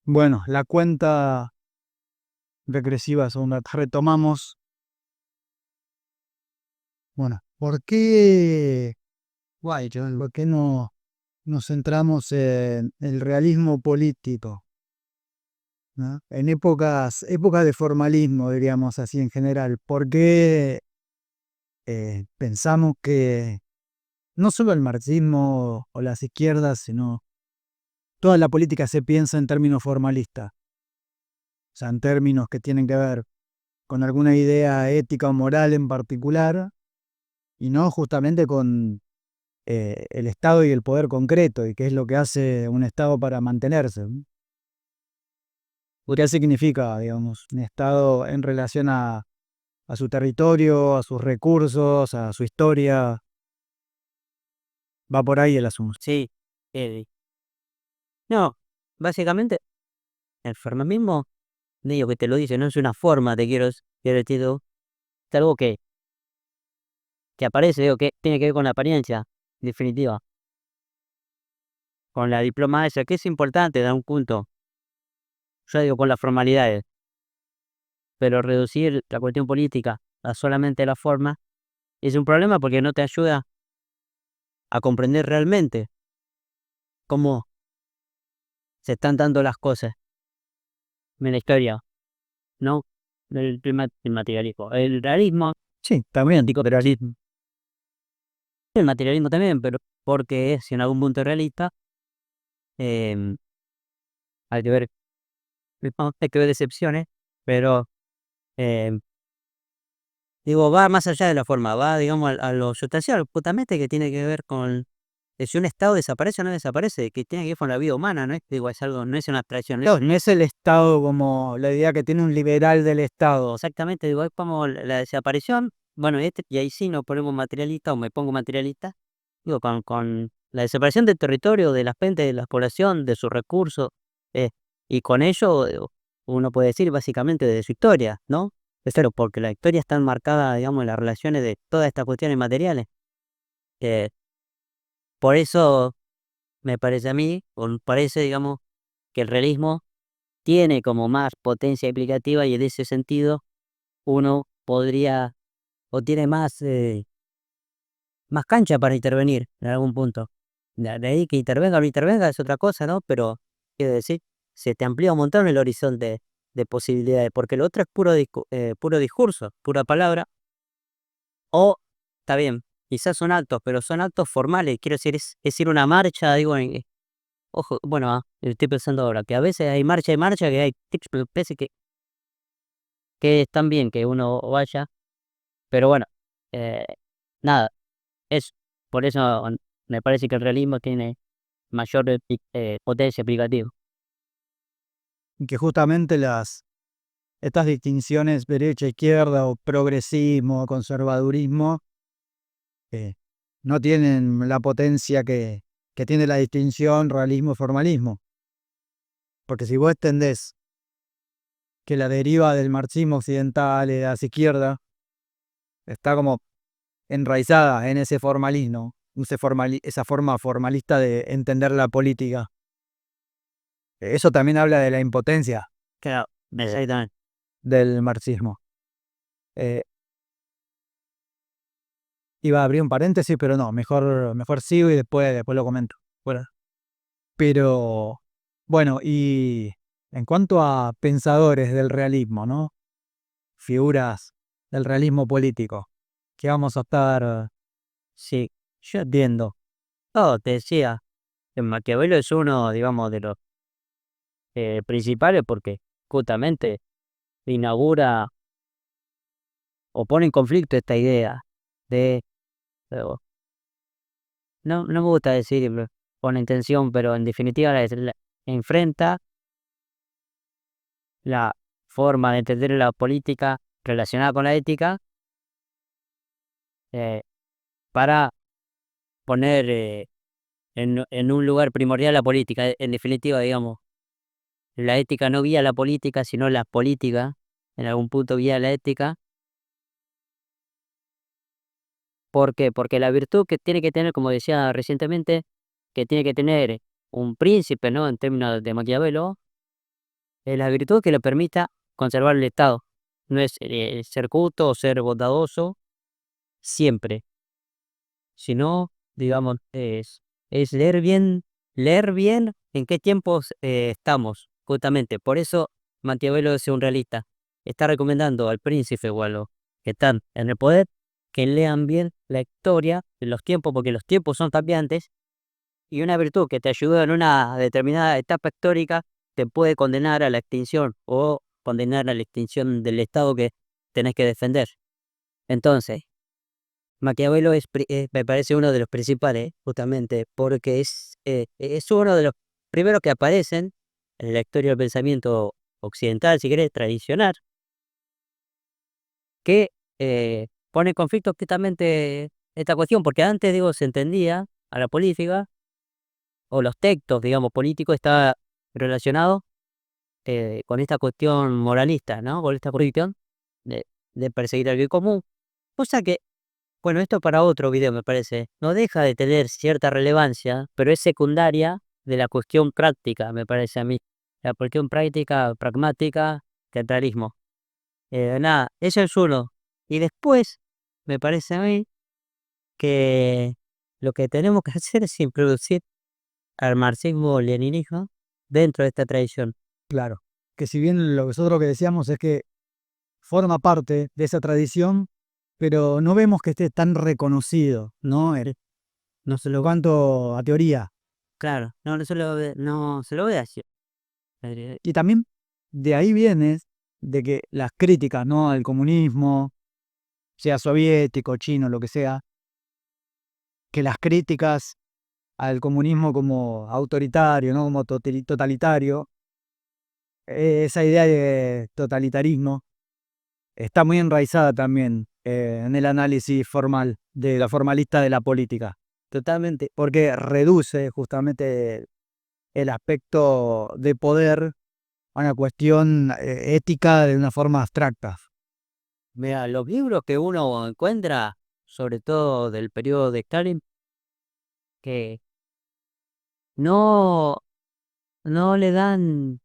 Bueno, la cuenta regresiva segunda. Retomamos. Bueno, ¿por qué no nos centramos en el realismo político? ¿No? En épocas de formalismo, diríamos así en general. ¿Por qué pensamos que no solo el marxismo o las izquierdas, sino toda la política se piensa en términos formalistas? O sea, en términos que tienen que ver con alguna idea ética o moral en particular, y no justamente con el Estado y el poder concreto, y qué es lo que hace un Estado para mantenerse. ¿No? ¿Qué significa, digamos, un Estado en relación a su territorio, a sus recursos, a su historia? Va por ahí el asunto. Sí, no, básicamente el formalismo, digo que te lo dice, no es una forma, quiero decir, es algo que aparece, digo, que tiene que ver con la apariencia, en definitiva, con la diplomacia, que es importante, da un punto, yo digo con las formalidades, pero reducir la cuestión política a solamente la forma es un problema porque no te ayuda a comprender realmente cómo se están dando las cosas en la historia, ¿no? El materialismo. El realismo, Sí, también, digo, realismo. El materialismo también, pero porque es en algún punto realista, em, hay que ver, no, hay que ver excepciones, pero em, digo, va más allá de la forma, va, digamos, a lo sustancial, justamente que tiene que ver con si un estado desaparece o no desaparece, que tiene que ver con la vida humana, no es, digo, es algo, no es una abstracción, claro, no es el Estado como la idea que tiene un liberal del Estado. exactamente, digo, es como la desaparición, bueno, y ahí sí nos ponemos materialista, o me pongo materialista, digo, con la desaparición del territorio, de la gente, de la población, de sus recursos, eh, y con ello uno puede decir básicamente de su historia, ¿no? Es claro, porque la historia está enmarcada, digamos, en las relaciones de todas estas cuestiones materiales. eh, por eso me parece a mí, o me parece, digamos, que el realismo tiene como más potencia explicativa y en ese sentido uno podría o tiene más cancha para intervenir en algún punto. De ahí que intervenga o no intervenga es otra cosa, ¿no? Pero quiero decir, se te amplía un montón el horizonte de posibilidades, porque lo otro es puro discurso, pura palabra, o está bien, quizás son actos, pero son actos formales, quiero decir, es ir a una marcha, digo, ojo, bueno, estoy pensando ahora, que a veces hay marcha y marcha, que hay tics, veces que están bien que uno vaya, pero bueno, eh, nada, es por eso me parece que el realismo tiene mayor potencia aplicativa. Y que justamente estas distinciones derecha-izquierda o progresismo, conservadurismo, eh, no tienen la potencia que tiene la distinción realismo-formalismo. Porque si vos entendés que la deriva del marxismo occidental y de las izquierdas está como enraizada en ese formalismo, esa forma formalista de entender la política, eso también habla de la impotencia Claro, exactamente. del marxismo. Eh, Iba a abrir un paréntesis, pero no, mejor sigo y después lo comento. Bueno, pero bueno, y en cuanto a pensadores del realismo, ¿no? Figuras del realismo político, que vamos a estar Sí, yo entiendo. No, te decía, que Maquiavelo es uno, digamos, de los principales porque justamente inaugura o pone en conflicto esta idea de, o- no me gusta decir con intención, pero en definitiva enfrenta la forma de entender la política relacionada con la ética eh, para poner en un lugar primordial la política. En definitiva, digamos, la ética no guía la política, sino la política en algún punto guía la ética. ¿Por qué? Porque la virtud que tiene que tener, como decía recientemente, que tiene que tener un príncipe, ¿no? En términos de Maquiavelo, la virtud que le permita conservar el Estado. No es ser justo o ser bondadoso siempre, sino, digamos, es leer bien en qué tiempos estamos, justamente. Por eso Maquiavelo es un realista. Está recomendando al príncipe o a los que están en el poder que lean bien la historia de los tiempos, porque los tiempos son cambiantes y una virtud que te ayudó en una determinada etapa histórica te puede condenar a la extinción o condenar a la extinción del Estado que tenés que defender. Entonces, Maquiavelo me parece uno de los principales, justamente, porque es uno de los primeros que aparecen en la historia del pensamiento occidental, si querés, tradicional, que pone en conflicto justamente esta cuestión, porque antes, digo, se entendía a la política o los textos, digamos, políticos estaba relacionado con esta cuestión moralista, ¿no? Con esta cuestión de, de perseguir el bien común, cosa que, bueno, esto para otro video me parece, no deja de tener cierta relevancia, pero es secundaria de la cuestión práctica, me parece a mí. La cuestión práctica, pragmática, teatralismo. Nada, eso es uno. Y después, me parece a mí que lo que tenemos que hacer es introducir al marxismo-leninismo dentro de esta tradición. Claro. Que si bien nosotros lo que decíamos es que forma parte de esa tradición, pero no vemos que esté tan reconocido, ¿no? No se En lo, cuanto a teoría. claro, no se lo ve así. Eh, Y también de ahí viene de que las críticas, ¿no? Al comunismo, sea soviético, chino, lo que sea, que las críticas al comunismo como autoritario, ¿no? Como totalitario, esa idea de totalitarismo está muy enraizada también en el análisis formal de la formalista de la política. Totalmente, porque reduce justamente el aspecto de poder a una cuestión ética de una forma abstracta. Mira, los libros que uno encuentra, sobre todo del periodo de Stalin, que no, no le dan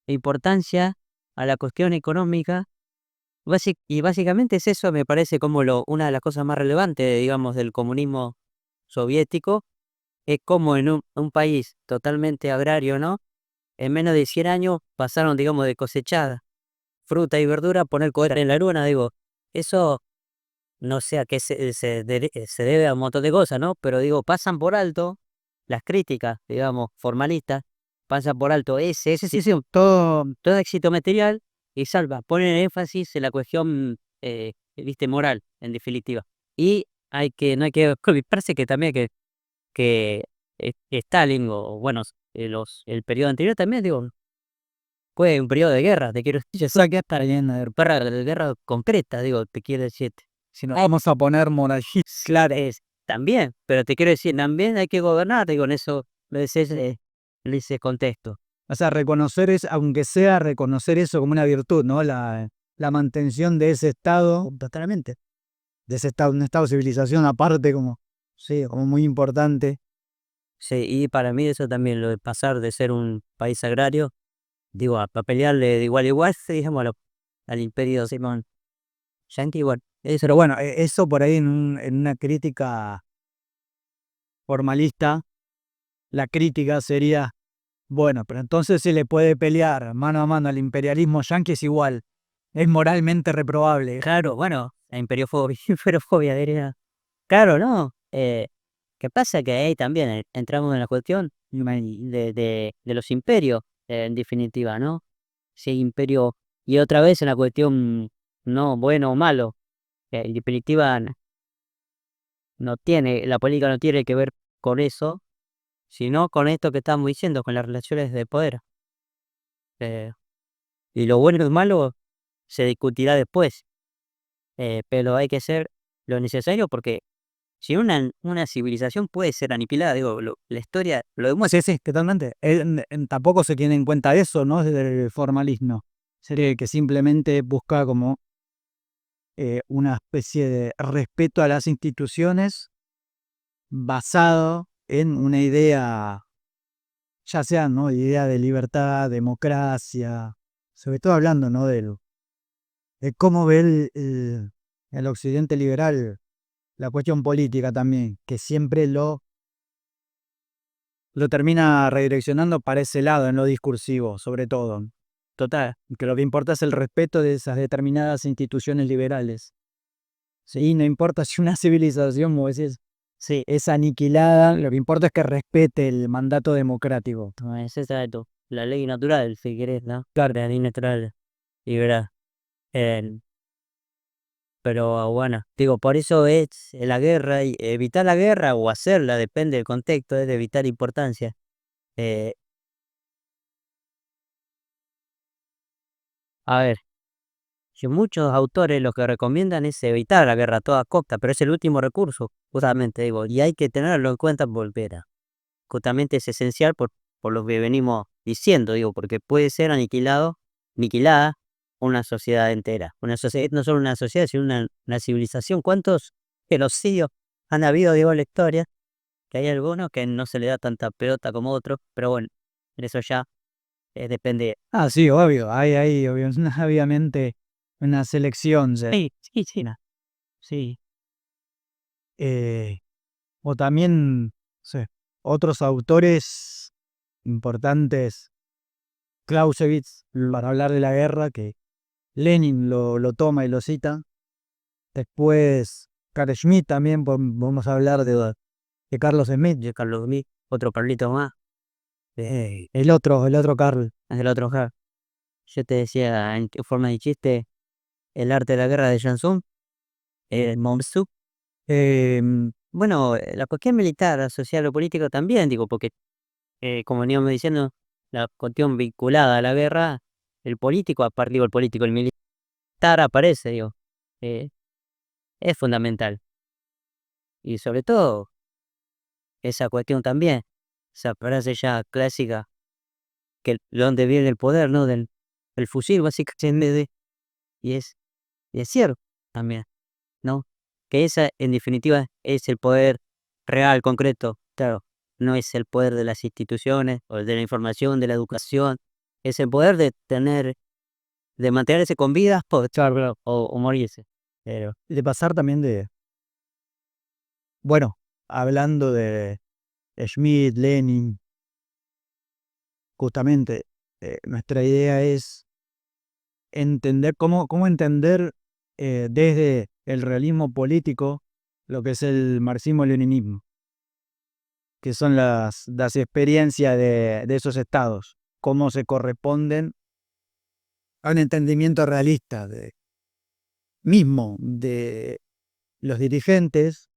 importancia a la cuestión económica, y básicamente es eso, me parece como una de las cosas más relevantes, digamos, del comunismo soviético, es como en un país totalmente agrario, ¿no? En menos de 100 años pasaron, digamos, de cosechar fruta y verdura a poner cohetes en la luna, digo, eso no sé a qué se debe a un montón de cosas, ¿no? Pero digo, pasan por alto las críticas, digamos, formalistas, pasan por alto ese Sí, sí, todo éxito material y ponen énfasis en la cuestión, viste, moral, en definitiva. Y no hay que olvidarse que también que Stalin, o bueno, el periodo anterior también, digo, fue un periodo de guerra, te quiero decir, esa que está llena de guerra concreta, digo, te quiero decir. si nos vamos a poner monarquía, Claro, también, pero te quiero decir, también hay que gobernar, digo, en eso, en ese contexto. o sea, reconocer es, aunque sea reconocer eso como una virtud, ¿no? La mantención de ese estado, totalmente, de ese estado, un estado de civilización aparte como, sí, como muy importante. Sí, y para mí eso también, lo de pasar de ser un país agrario, digo, a pelearle de igual a igual, digamos, al imperio Simón Yankee, igual. Eso, Pero bueno, eso por ahí en una crítica formalista, la crítica sería, bueno, pero entonces se le puede pelear mano a mano al imperialismo yanqui es igual, es moralmente reprobable. claro, bueno, la imperiofobia, imperiofobia, diría. Claro, ¿no? ¿Qué pasa? Que ahí también entramos en la cuestión de los imperios, en definitiva, ¿no? Si imperio, y otra vez en la cuestión, no bueno o malo, en definitiva la política no tiene que ver con eso, sino con esto que estamos diciendo, con las relaciones de poder. eh, y lo bueno y lo malo se discutirá después, pero hay que hacer lo necesario porque si una civilización puede ser aniquilada, digo, la historia lo demuestra. Sí, sí, totalmente. Tampoco se tiene en cuenta eso, ¿no? Desde el formalismo. Sería que simplemente busca como una especie de respeto a las instituciones basado en una idea ya sean, ¿no?, idea de libertad, democracia, sobre todo hablando, ¿no?, de cómo ve el occidente liberal la cuestión política también, que siempre lo termina redireccionando para ese lado, en lo discursivo, sobre todo. Total. Que lo que importa es el respeto de esas determinadas instituciones liberales. Sí, no importa si una civilización, como decís, Sí, es aniquilada, lo que importa es que respete el mandato democrático. no, es exacto. La ley natural, si querés, ¿no? Claro. La ley natural liberal. Eh, pero bueno, digo, por eso es la guerra, y evitar la guerra o hacerla, depende del contexto, es de vital importancia. Eh, a ver, que muchos autores lo que recomiendan es evitar la guerra a toda costa, pero es el último recurso, justamente, digo, y hay que tenerlo en cuenta volver a. Justamente es esencial por lo que venimos diciendo, digo, porque puede ser aniquilada una sociedad entera. Una sociedad, no solo una sociedad, sino una civilización. ¿Cuántos genocidios han habido, digo, en la historia? Que hay algunos que no se le da tanta pelota como otros, pero bueno, eso ya depende. Ah, sí, obvio, hay obviamente una selección. Sí, sí, sí, sí, Eh, o también, no sé, otros autores importantes, Clausewitz, para hablar de la guerra, que Lenin lo toma y lo cita. Después, Carl Schmitt también, vamos a hablar de Carlos Schmitt. yo Carlos Gui, otro Carlito más, El otro Carl. es el otro ja. Yo te decía en qué forma de chiste, el arte de la guerra de Jansun, el Monsu. Bueno, la cuestión militar, social o político también, digo, porque como veníamos diciendo, la cuestión vinculada a la guerra, el político, aparte digo, el político, el militar aparece, digo, eh, es fundamental. Y sobre todo, esa cuestión también, esa frase ya clásica, que donde viene el poder, ¿no? Del el fusil, básicamente, y es cierto también, ¿no? Que esa, en definitiva, es el poder real, concreto, claro, no es el poder de las instituciones, o de la información, de la educación, es el poder de mantenerse con vida, claro, o morirse. Pero De pasar también bueno, hablando de Schmitt, Lenin, justamente, nuestra idea es entender cómo entender desde el realismo político lo que es el marxismo-leninismo, que son las experiencias de esos estados, cómo se corresponden a un entendimiento realista mismo de los dirigentes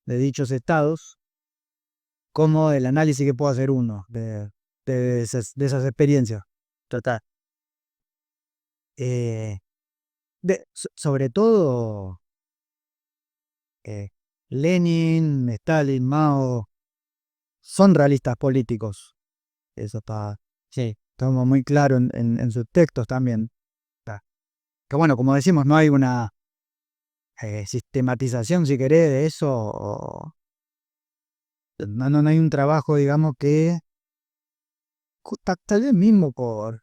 de dichos estados, como el análisis que puede hacer uno de esas experiencias. total, Eh, sobre todo, eh, Lenin, Stalin, Mao, son realistas políticos. Eso sí. estamos muy claro en sus textos también. Que bueno, como decimos, no hay una sistematización, si querés, de eso. No hay un trabajo, digamos, que tal vez mismo por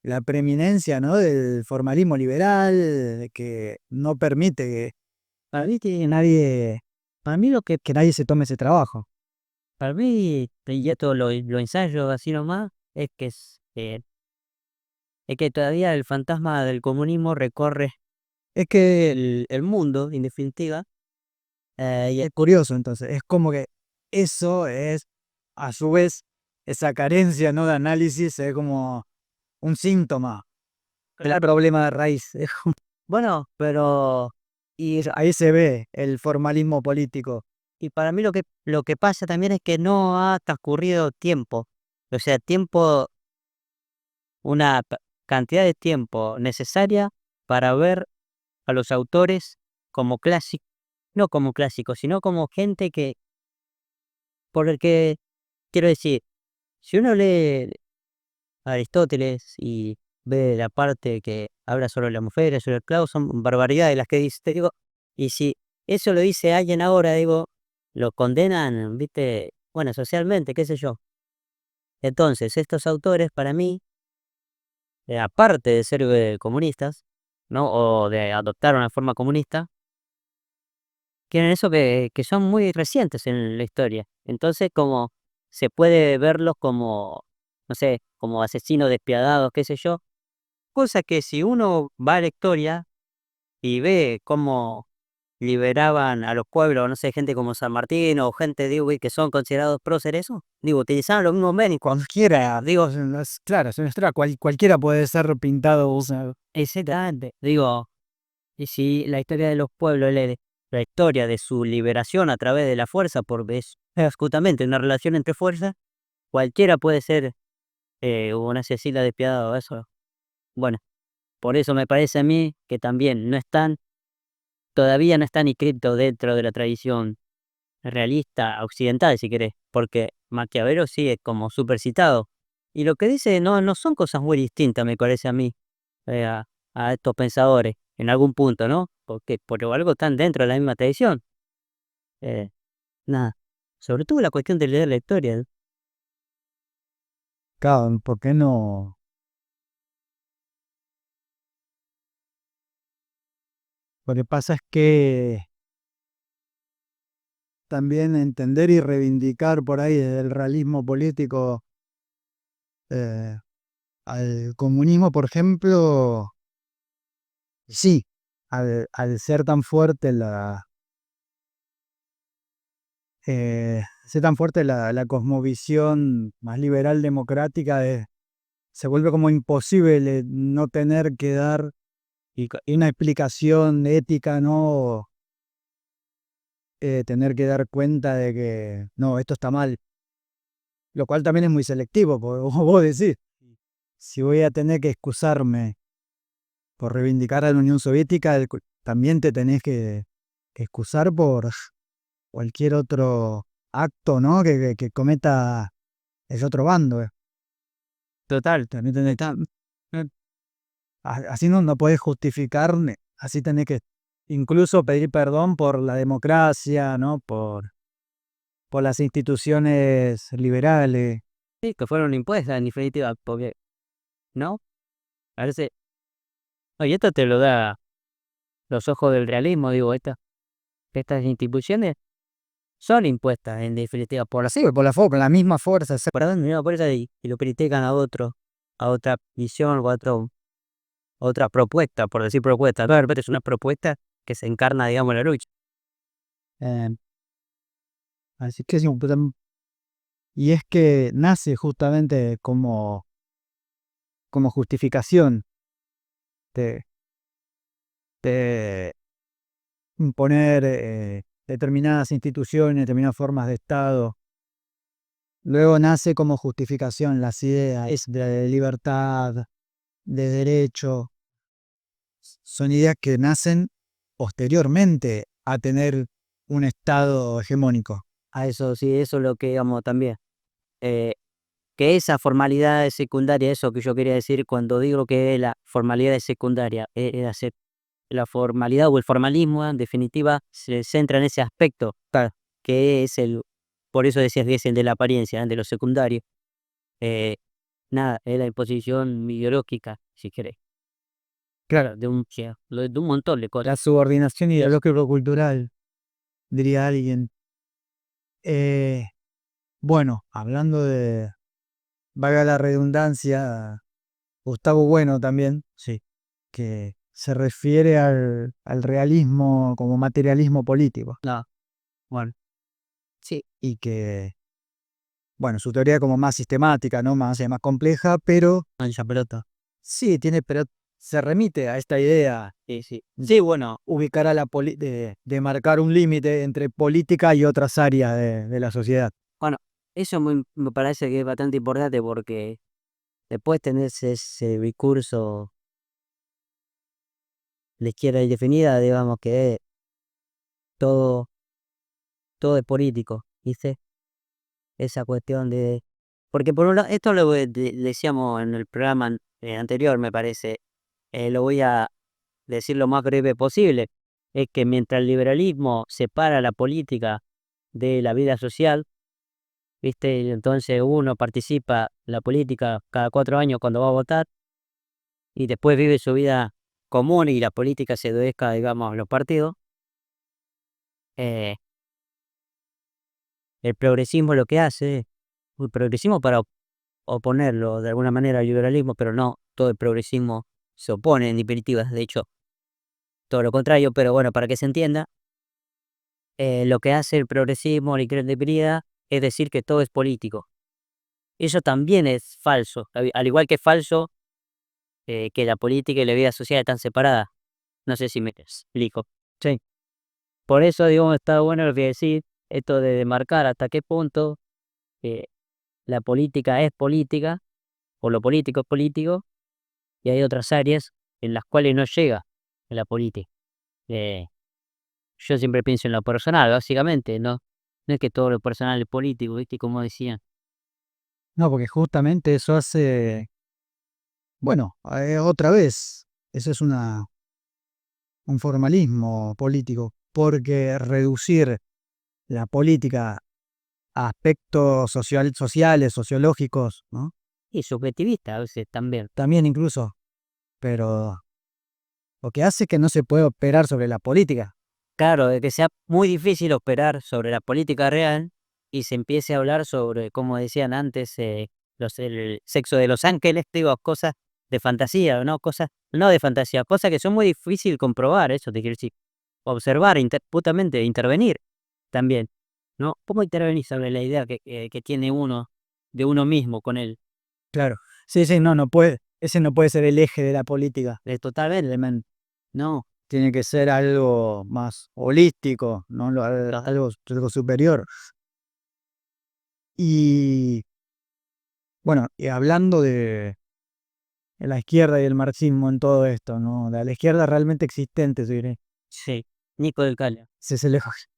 la preeminencia, ¿no?, del formalismo liberal, que no permite Para mí, nadie, para mí lo que que nadie se tome ese trabajo. para mí, y esto lo ensayo así nomás, es que todavía el fantasma del comunismo recorre Es que el mundo, en definitiva, y es curioso, entonces, es como que eso es, a su vez, esa carencia, ¿no?, de análisis es como un síntoma del problema de raíz. bueno, pero Ahí se ve el formalismo político. y para mí lo que pasa también es que no ha transcurrido tiempo, o sea, una cantidad de tiempo necesaria para ver a los autores como clásicos, no como clásicos, sino como gente que, por el que, quiero decir, si uno lee a Aristóteles y ve la parte que habla sobre la mujer, sobre el clavo, son barbaridades las que dice, te digo, y si eso lo dice alguien ahora, digo, lo condenan, viste, bueno, socialmente, qué sé yo. Entonces, estos autores para mí, aparte de ser comunistas, ¿no? O de adoptar una forma comunista, tienen eso que son muy recientes en la historia. Entonces, como se puede verlos como, no sé, como asesinos despiadados, qué sé yo, cosa que si uno va a la historia y ve cómo liberaban a los pueblos, no sé, gente como San Martín o gente, digo, que son considerados próceres, eso, digo, utilizaban los mismos médicos. Cualquiera, digo, claro, es una historia, cualquiera puede ser pintado. Exactamente. Digo, y si la historia de los pueblos, la historia de su liberación a través de la fuerza, porque es justamente una relación entre fuerzas, cualquiera puede ser un asesino despiadado, eso. Bueno, por eso me parece a mí que también todavía no están inscritos dentro de la tradición realista occidental, si querés, porque Maquiavelo sí es como súper citado. Y lo que dice no son cosas muy distintas, me parece a mí, eh, a, a estos pensadores, en algún punto, ¿no? Porque por algo están dentro de la misma tradición. Eh, nada, sobre todo la cuestión de leer la historia, ¿no? Claro, ¿por qué no? Lo que pasa es que también entender y reivindicar por ahí desde el realismo político eh, al comunismo, por ejemplo, sí, al ser tan fuerte la cosmovisión más liberal democrática, se vuelve como imposible no tener que dar y una explicación ética, ¿no? Tener que dar cuenta de que no, esto está mal, lo cual también es muy selectivo, porque vos decís, si voy a tener que excusarme por reivindicar a la Unión Soviética, también te tenés que excusar por cualquier otro acto, ¿no? Que cometa el otro bando. Total, también eh, así no podés justificar, así tenés que incluso pedir perdón por la democracia, ¿no? Por las instituciones liberales. Sí, que fueron impuestas en definitiva, porque, ¿no? A veces, oye, esto te lo da los ojos del realismo, digo, estas instituciones son impuestas en definitiva por Sí, por la misma fuerza. por la misma fuerza y lo critican a otra visión o a otra propuesta, por decir propuesta. No, de repente es una propuesta que se encarna, digamos, en la lucha. eh, Así que sí, y es que nace justamente como justificación de, de imponer determinadas instituciones, determinadas formas de Estado. Luego nace como justificación las ideas de libertad, de derecho. Son ideas que nacen posteriormente a tener un Estado hegemónico. A eso sí, eso es lo que digamos también. Eh, que esa formalidad es secundaria, eso que yo quería decir cuando digo que la formalidad es secundaria, la formalidad o el formalismo, en definitiva, se centra en ese aspecto, claro, que es por eso decías que es el de la apariencia, de lo secundario. Eh, nada, es la imposición ideológica, si querés. Claro, de un montón de cosas. La subordinación ideológico-cultural, diría alguien. Eh, bueno, hablando de, valga la redundancia, Gustavo Bueno también, sí, que se refiere al realismo como materialismo político. No, bueno, Sí. Y que, bueno, su teoría como más sistemática, ¿no? Más compleja, pero mancha pelota. sí, pero se remite a esta idea Sí, sí. Sí, bueno, ubicar a de marcar un límite entre política y otras áreas de la sociedad. bueno, eso me parece que es bastante importante porque después tenés ese discurso de izquierda indefinida, digamos, que es todo, todo es político, ¿viste? Esa cuestión de... Porque por un lado, esto lo decíamos en el programa anterior, me parece, lo voy a decir lo más breve posible, es que mientras el liberalismo separa la política de la vida social, ¿viste? Y entonces uno participa en la política cada 4 años cuando va a votar y después vive su vida común y la política se dedica, digamos, a los partidos. Eh, el progresismo lo que hace, el progresismo para oponerlo de alguna manera al liberalismo, pero no todo el progresismo se opone en definitiva, de hecho, todo lo contrario, pero bueno, para que se entienda, lo que hace el progresismo, la izquierda híbrida, es decir que todo es político. Eso también es falso, al igual que es falso que la política y la vida social están separadas. No sé si me explico. Sí. Por eso, digo, está bueno lo que decís, esto de demarcar hasta qué punto eh, la política es política, o lo político es político, y hay otras áreas en las cuales no llega la política. Eh, yo siempre pienso en lo personal, básicamente, no es que todo lo personal es político, ¿viste? Como decían. No, porque justamente eso hace, bueno, otra vez, eso es un formalismo político, porque reducir la política a aspectos sociales, sociológicos, ¿no? Y subjetivista a veces también. También incluso, pero lo que hace es que no se puede operar sobre la política. Claro, de que sea muy difícil operar sobre la política real y se empiece a hablar sobre, como decían antes, el sexo de los ángeles, digo, cosas de fantasía, ¿no? Cosas, no de fantasía, cosas que son muy difícil comprobar, eso te quiero decir. Observar, justamente, intervenir también, ¿no? ¿Cómo intervenir sobre la idea que tiene uno de uno mismo con él? Claro. Sí, sí, no, no puede, ese no puede ser el eje de la política. Totalmente, no, Tiene que ser algo más holístico, ¿no? Algo superior. Y bueno, y hablando de la izquierda y el marxismo en todo esto, ¿no? De la izquierda realmente existente, se diré. sí, Nico del Calle. Se lejos.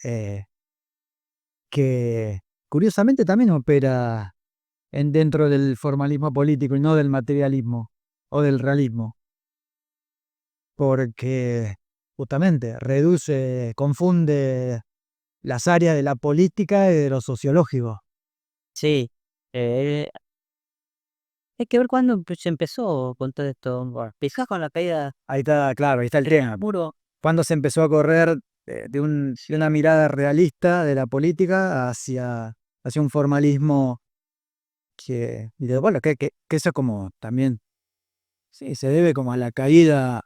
eh, que curiosamente también opera dentro del formalismo político y no del materialismo o del realismo, porque justamente reduce, confunde las áreas de la política y de lo sociológico. Sí, eh, hay que ver cuándo se empezó con todo esto. Bueno, quizás con la caída Ahí está, claro, ahí está el del tema. muro. Cuando se empezó a correr de una mirada realista de la política hacia un formalismo bueno, que eso como también, sí, se debe como a la caída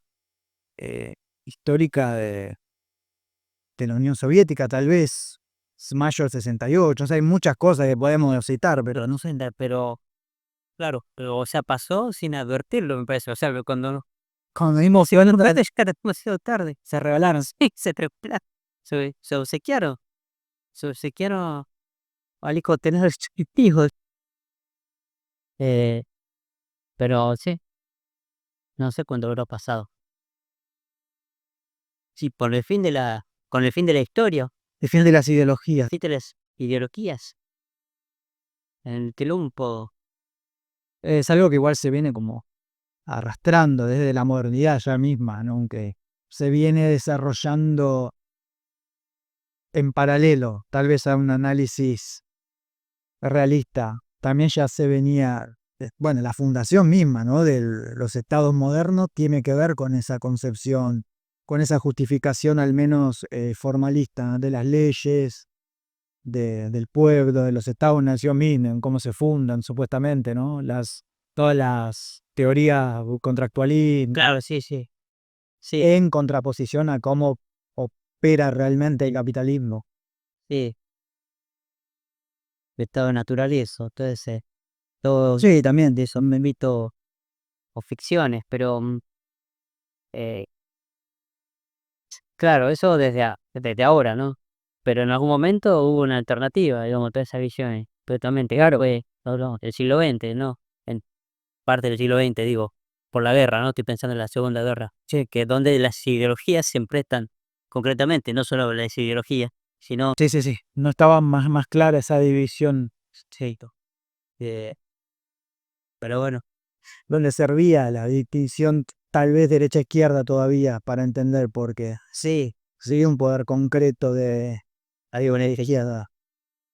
histórica de la Unión Soviética, tal vez, mayo del 68, o sea, hay muchas cosas que podemos citar, pero No sé, pero claro, pero, o sea, pasó sin advertirlo, me parece. O sea, cuando cuando vimos iban ya era demasiado tarde. se rebelaron. Sí, se tripla se obsequiaron al hijo de tener hijos. Eh, pero sí, no sé cuándo habrá pasado. Sí, con el fin de la historia, Defiende las ideologías. fin de las ideologías, el triunfo. Es algo que igual se viene como arrastrando desde la modernidad ya misma, ¿no? Aunque se viene desarrollando en paralelo, tal vez a un análisis realista. También ya se venía, bueno, la fundación misma, ¿no? De los estados modernos tiene que ver con esa concepción, con esa justificación al menos formalista de las leyes, del pueblo, de los estados-nación mismos, en cómo se fundan supuestamente, ¿no? Todas las teorías contractualistas Claro, sí, sí. Sí, en contraposición a cómo opera realmente el capitalismo. sí, de estado natural y eso. Entonces, todo Sí, también. de eso me invito o ficciones, pero eh, claro, eso desde ahora, ¿no? Pero en algún momento hubo una alternativa, digamos, todas esas visiones. Totalmente, claro, no, el siglo XX, ¿no? En parte del siglo XX, digo, por la guerra, ¿no? Estoy pensando en la Segunda Guerra. Sí, que donde las ideologías se prestan concretamente, no solo las ideologías, sino, Sí, sí, sí. No estaba más clara esa división sí, eh, pero bueno, donde servía la distinción tal vez derecha-izquierda todavía para entender, porque sí, sigue un poder concreto de la izquierda.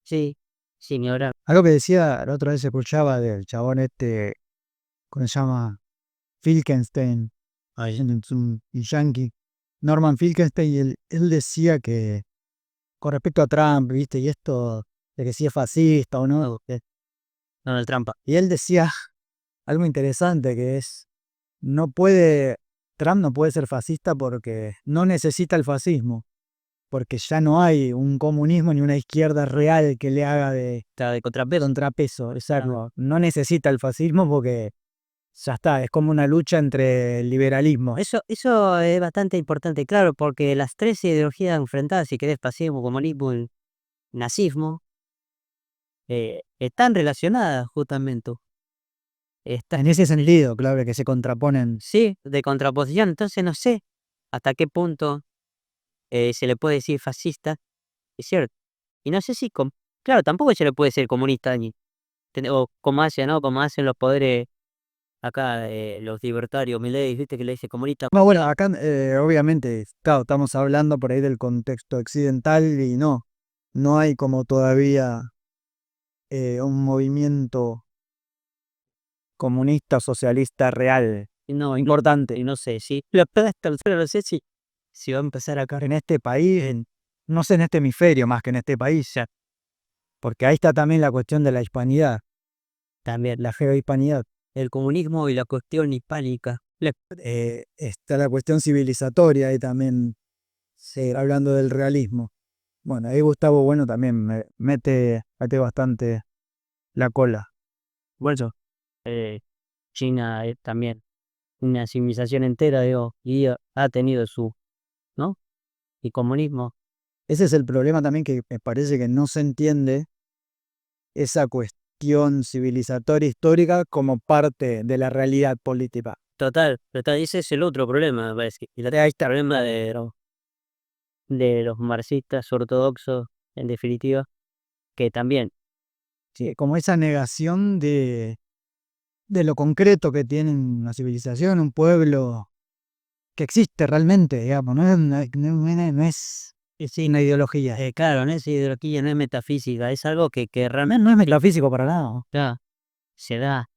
sí, Sí, ni hablar. Algo que decía, la otra vez escuchaba del chabón este, ¿cómo se llama? Finkelstein, Ay, es un yankee, Norman Finkelstein, y él decía que con respecto a Trump, ¿viste? Y esto de que si es fascista o no. Donald Trump. Y él decía algo interesante que es, no puede, Trump no puede ser fascista porque no necesita el fascismo, porque ya no hay un comunismo ni una izquierda real que le haga de Está de contrapeso. contrapeso, exacto. Claro. No necesita el fascismo porque ya está, es como una lucha entre el liberalismo. Eso es bastante importante, claro, porque las tres ideologías enfrentadas, si querés, fascismo, comunismo y nazismo, están relacionadas justamente. Están, En ese sentido, claro, que se contraponen. sí, de contraposición. Entonces no sé hasta qué punto se le puede decir fascista, es cierto. Y no sé si, claro, tampoco se le puede decir comunista, o como hacen, ¿no? Como hacen los poderes acá, los libertarios, Milei, viste que le dice comunista. No, bueno, acá obviamente, claro, estamos hablando por ahí del contexto occidental y no hay como todavía un movimiento comunista, socialista real, Y no, importante. y no sé, si la verdad hasta el no sé si va a empezar acá. En este país, no sé, en este hemisferio más que en este país, Ya, porque ahí está también la cuestión de la hispanidad, también la geohispanidad. el comunismo y la cuestión hispánica. Está la cuestión civilizatoria ahí también, hablando del realismo. Bueno, ahí Gustavo Bueno también mete bastante la cola. Bueno, eh, China es también una civilización entera, digo, y ha tenido su, ¿no? Y comunismo, Ese es el problema también que me parece que no se entiende esa cuestión civilizatoria histórica como parte de la realidad política. total, ese es el otro problema, me parece. Y ahí está el problema de los marxistas ortodoxos, en definitiva, que también, Sí, como esa negación de lo concreto que tiene una civilización, un pueblo que existe realmente, digamos, no es sí, una ideología. claro, no es ideología, no es metafísica, es algo que realmente No es metafísico para nada. ¿No? ya se da,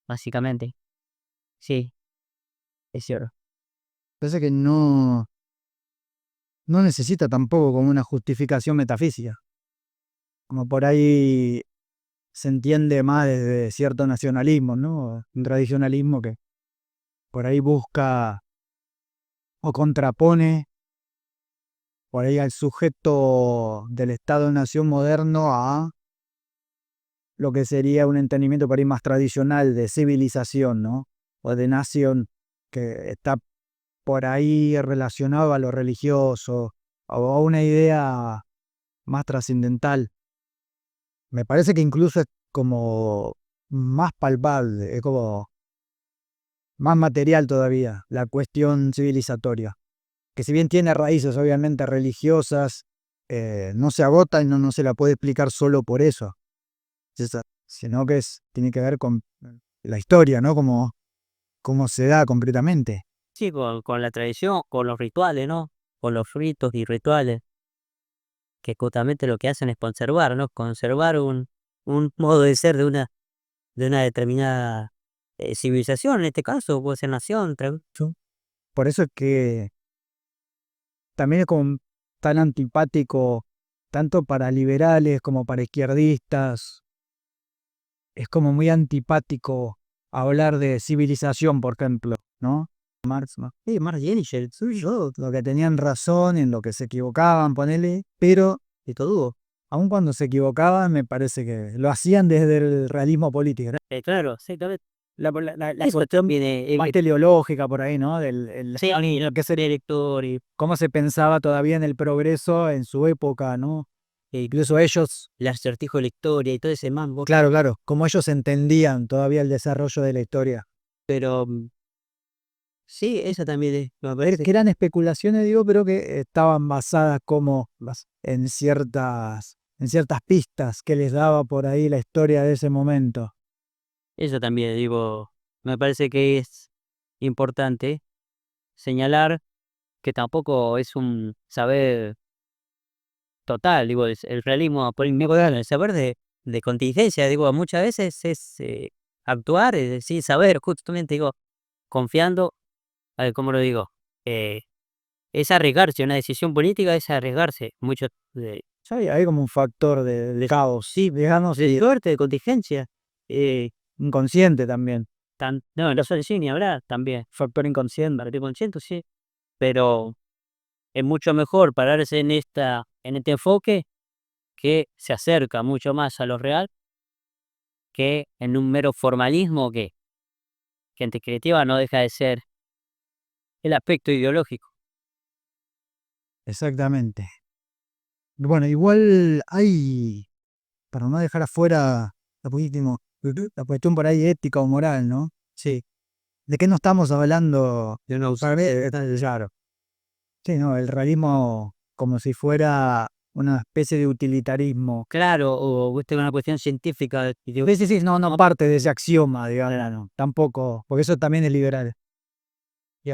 básicamente. Sí, es cierto. Parece que no necesita tampoco como una justificación metafísica. Como por ahí se entiende más desde cierto nacionalismo, ¿no? Un tradicionalismo que por ahí busca o contrapone por ahí al sujeto del Estado-nación moderno a lo que sería un entendimiento por ahí más tradicional de civilización, ¿no? O de nación, que está por ahí relacionado a lo religioso o a una idea más trascendental. Me parece que incluso es como más palpable, es como más material todavía la cuestión civilizatoria, que si bien tiene raíces obviamente religiosas, no se agota y no se la puede explicar solo por eso, sino que tiene que ver con la historia, ¿no? Cómo se da concretamente. Sí, con la tradición, con los rituales, ¿no? Con los ritos y rituales, que justamente lo que hacen es conservar, ¿no? Conservar un modo de ser de una determinada civilización, en este caso, puede ser nación, Por eso es que también es como tan antipático tanto para liberales como para izquierdistas. Es como muy antipático hablar de civilización, por ejemplo, ¿no? Marx, ¿no? Sí, Marx y Engels, soy yo, lo que tenían razón, en lo que se equivocaban, ponele, pero, y todo, aun cuando se equivocaban, me parece que lo hacían desde el realismo político, ¿no? claro, exactamente. La cuestión viene, Más teleológica por ahí, ¿no? sí, Lo que el lector y cómo se pensaba todavía en el progreso en su época, ¿no? E incluso ellos, el acertijo de la historia y todo ese mambo, claro, claro, cómo ellos entendían todavía el desarrollo de la historia. pero sí, eso también me Que parece. eran especulaciones, digo, pero que estaban basadas como en ciertas pistas que les daba por ahí la historia de ese momento. Eso también, digo, me parece que es importante señalar que tampoco es un saber total, digo, el realismo político, el saber de contingencia, digo, muchas veces es actuar, es decir, saber, justamente digo, confiando, a ver, ¿cómo lo digo? Eh, es arriesgarse, una decisión política es arriesgarse, mucho de Sí, hay como un factor de caos, sí, digamos, de suerte, de contingencia, inconsciente también. no, no sé, sí, ni hablar también, Factor inconsciente. partido consciente, sí, pero es mucho mejor pararse en este enfoque que se acerca mucho más a lo real que en un mero formalismo que en definitiva no deja de ser el aspecto ideológico. Exactamente. Bueno, igual hay, para no dejar afuera la cuestión por ahí ética o moral, ¿no? Sí. ¿De qué no estamos hablando? Yo no Para mí, claro. Sí, no, el realismo como si fuera una especie de utilitarismo. claro, o viste una cuestión científica y digo, Sí, sí, sí, no parte de ese axioma, digamos, claro, tampoco, porque eso también es liberal. Y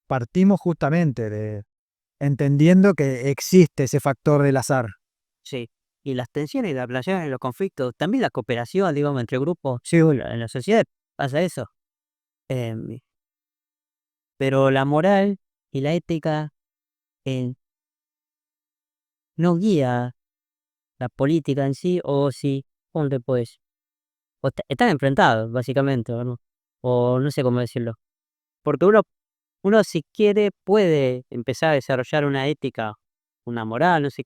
partimos justamente de entendiendo que existe ese factor del azar. sí. Y las tensiones, las relaciones, los conflictos, también la cooperación, digamos, entre grupos, Sí, en la sociedad pasa eso. Em, pero la moral y la ética eh, no guía la política en sí, o si, ponte pues, están enfrentados, básicamente, ¿o no? O no sé cómo decirlo. Porque uno si quiere puede empezar a desarrollar una ética, una moral, no sé,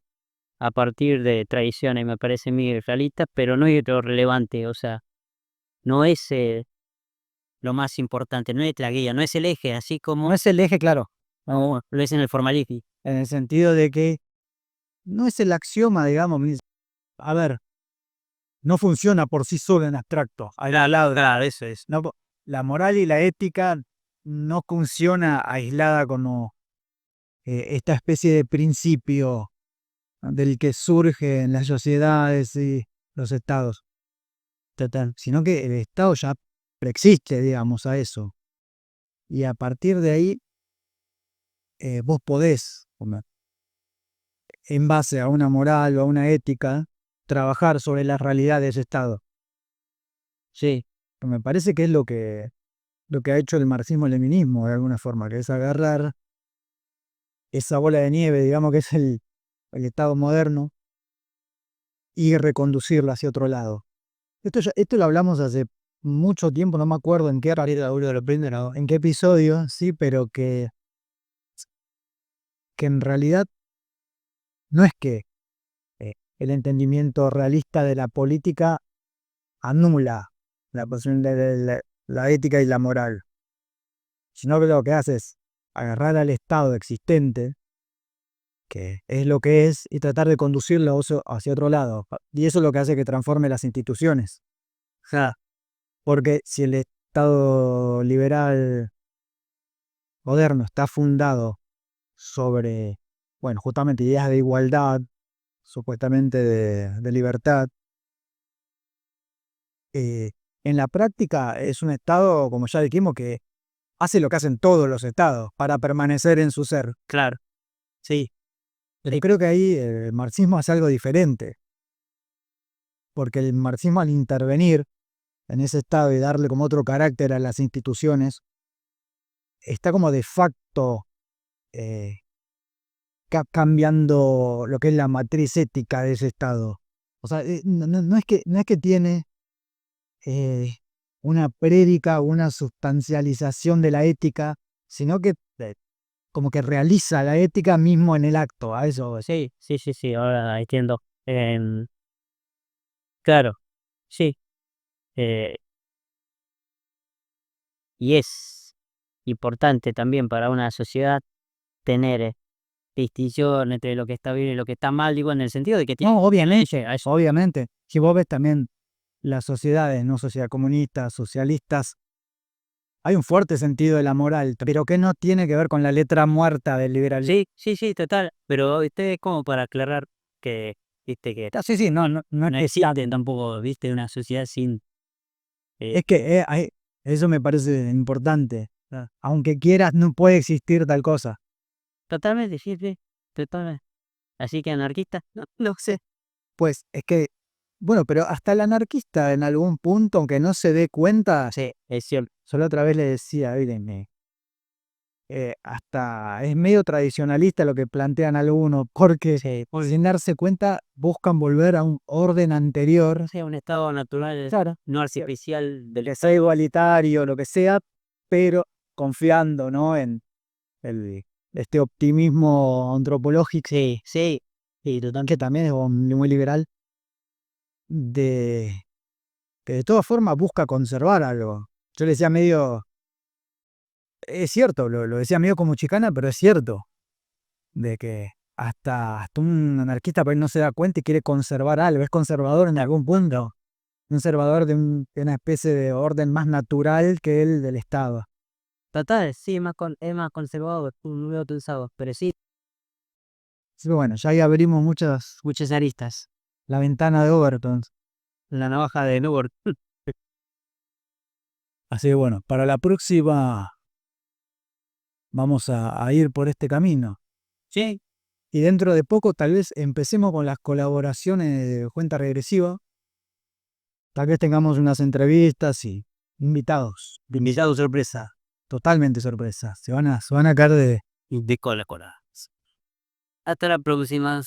a partir de tradiciones, me parece muy realistas, pero no es lo relevante, o sea, no es lo más importante, no es la guía, no es el eje, así no como es el eje, claro, lo es en el formalismo. en el sentido de que no es el axioma, digamos, a ver, no funciona por sí solo en abstracto. Claro, claro, eso es. No, la moral y la ética no funciona aislada como esta especie de principio del que surge en las sociedades y los estados, sino que el estado ya preexiste, digamos, a eso. Y a partir de ahí, vos podés, en base a una moral o a una ética, trabajar sobre la realidad de ese estado. Sí, Me parece que es lo que ha hecho el marxismo-leninismo de alguna forma, que es agarrar esa bola de nieve, digamos que es el Estado moderno, y reconducirla hacia otro lado. Esto lo hablamos hace mucho tiempo, no me acuerdo en qué, en qué episodio, sí, pero que en realidad no es que el entendimiento realista de la política anula la posición de la ética y la moral, sino que lo que hace es agarrar al Estado existente, que es lo que es, y tratar de conducirlo hacia otro lado. Y eso es lo que hace que transforme las instituciones. ja, Porque si el Estado liberal moderno está fundado sobre, bueno, justamente ideas de igualdad, supuestamente de libertad, eh, en la práctica es un Estado, como ya dijimos, que hace lo que hacen todos los Estados para permanecer en su ser. claro, sí, Pero creo que ahí el marxismo hace algo diferente, porque el marxismo al intervenir en ese Estado y darle como otro carácter a las instituciones, está como de facto eh, cambiando lo que es la matriz ética de ese Estado. O sea, no es que tiene eh, una prédica o una sustancialización de la ética, sino que como que realiza la ética mismo en el acto. A eso voy. sí, sí, sí, sí, ahora entiendo. Claro, sí, eh, y es importante también para una sociedad tener distinción entre lo que está bien y lo que está mal, digo, en el sentido de que tiene No, obviamente, a eso. obviamente. Si vos ves también las sociedades, no sociedad comunistas, socialistas, hay un fuerte sentido de la moral, pero que no tiene que ver con la letra muerta del liberalismo. Sí, sí, sí, total, pero viste, como para aclarar que, viste, que Sí, sí, no es no que existe tampoco, viste, una sociedad sin, es que eso me parece importante. Aunque quieras, no puede existir tal cosa. totalmente, sí, sí, totalmente. Así que anarquista, no, no sé. después. Es que, bueno, pero hasta el anarquista en algún punto, aunque no se dé cuenta, Sí, es cierto. solo otra vez le decía, miren, hasta es medio tradicionalista lo que plantean algunos, porque Sí, sin darse cuenta buscan volver a un orden anterior, sí, un estado natural, claro, no artificial del. que sea igualitario, lo que sea, pero confiando, ¿no? En este optimismo antropológico, Sí, sí, sí, total. que también es muy liberal, de que de todas formas busca conservar algo. Yo le decía medio, es cierto, lo decía medio como chicana, pero es cierto, de que hasta un anarquista por ahí no se da cuenta y quiere conservar algo, es conservador en algún punto, conservador de una especie de orden más natural que el del Estado. Total, sí, es más conservador, no veo pensado, pero sí, Así que bueno, ya ahí abrimos muchas aristas. la ventana de Overton. La navaja de Newborn. Así que bueno, para la próxima vamos a ir por este camino. Sí, Y dentro de poco tal vez empecemos con las colaboraciones de cuenta regresiva. Tal vez tengamos unas entrevistas y invitados. invitado sorpresa. Totalmente sorpresa. Se van a caer de, De cola. Hasta la próxima.